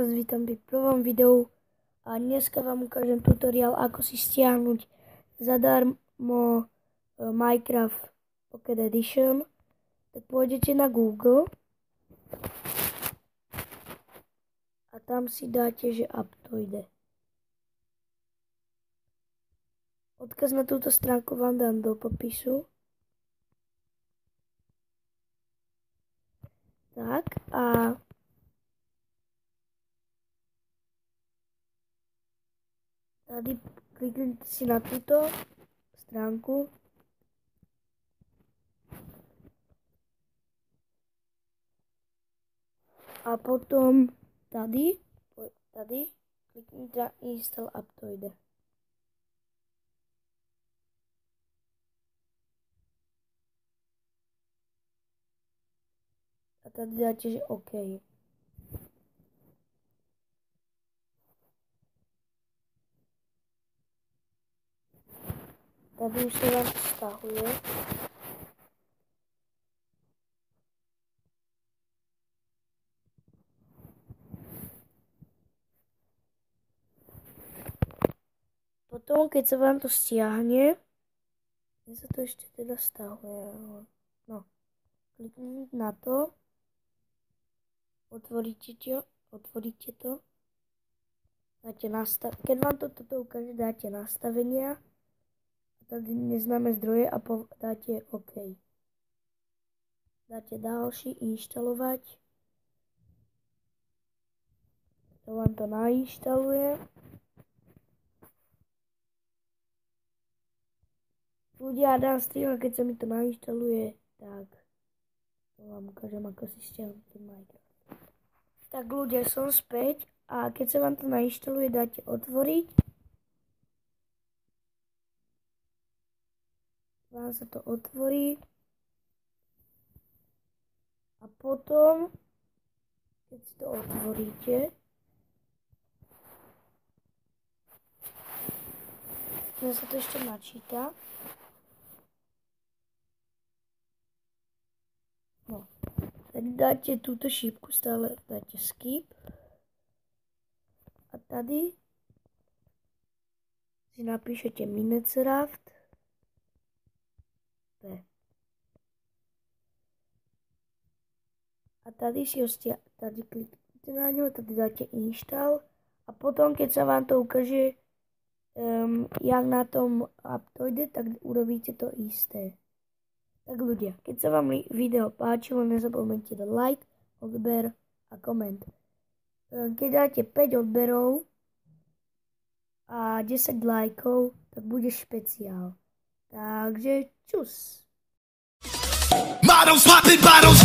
vás vítam pri prvom videu a dneska vám ukážem tutoriál, ako si stiahnuť zadarmo Minecraft Pocket Edition. Tak pôjdete na Google a tam si dáte, že Aptoide. Odkaz na túto stránku vám dám do popisu. Tak a tady kliknite si na túto stránku. A potom tady kliknite na Install Aptoide. A tady dáte, že OK. Tady už se vám to stahuje. Potom, keď sa vám to stiahne, mne sa to ešte teda stahuje, no, kliknite na to, otvoríte to, dáte keď vám toto ukáže, dáte nastavenia, a tady neznáme zdroje a dáte OK. Dáte ďalší, inštalovať, to vám to nainštaluje. Ľudia, dám stream, keď sa mi to nainštaluje, tak to vám ukážem, ako si stiahnuť ten Minecraft. Tak ľudia, som späť a keď sa vám to nainštaluje, dáte otvoriť. Vám sa to otvorí. A potom, keď si to otvoríte, sa to ešte načíta. No, tady dáte túto šípku, stále dáte skip. A tady si napíšete Minecraft P. A tady si ho tady kliknete na ňo, tady dáte install. A potom, keď sa vám to ukáže, jak na tom Aptoide, tak urobíte to isté. Tak ľudia, keď sa vám video páčilo, nezapomeňte dať like, odber a koment. Keď dáte 5 odberov a 10 lajkov, tak bude špeciál. Takže čus! Models popping bottles.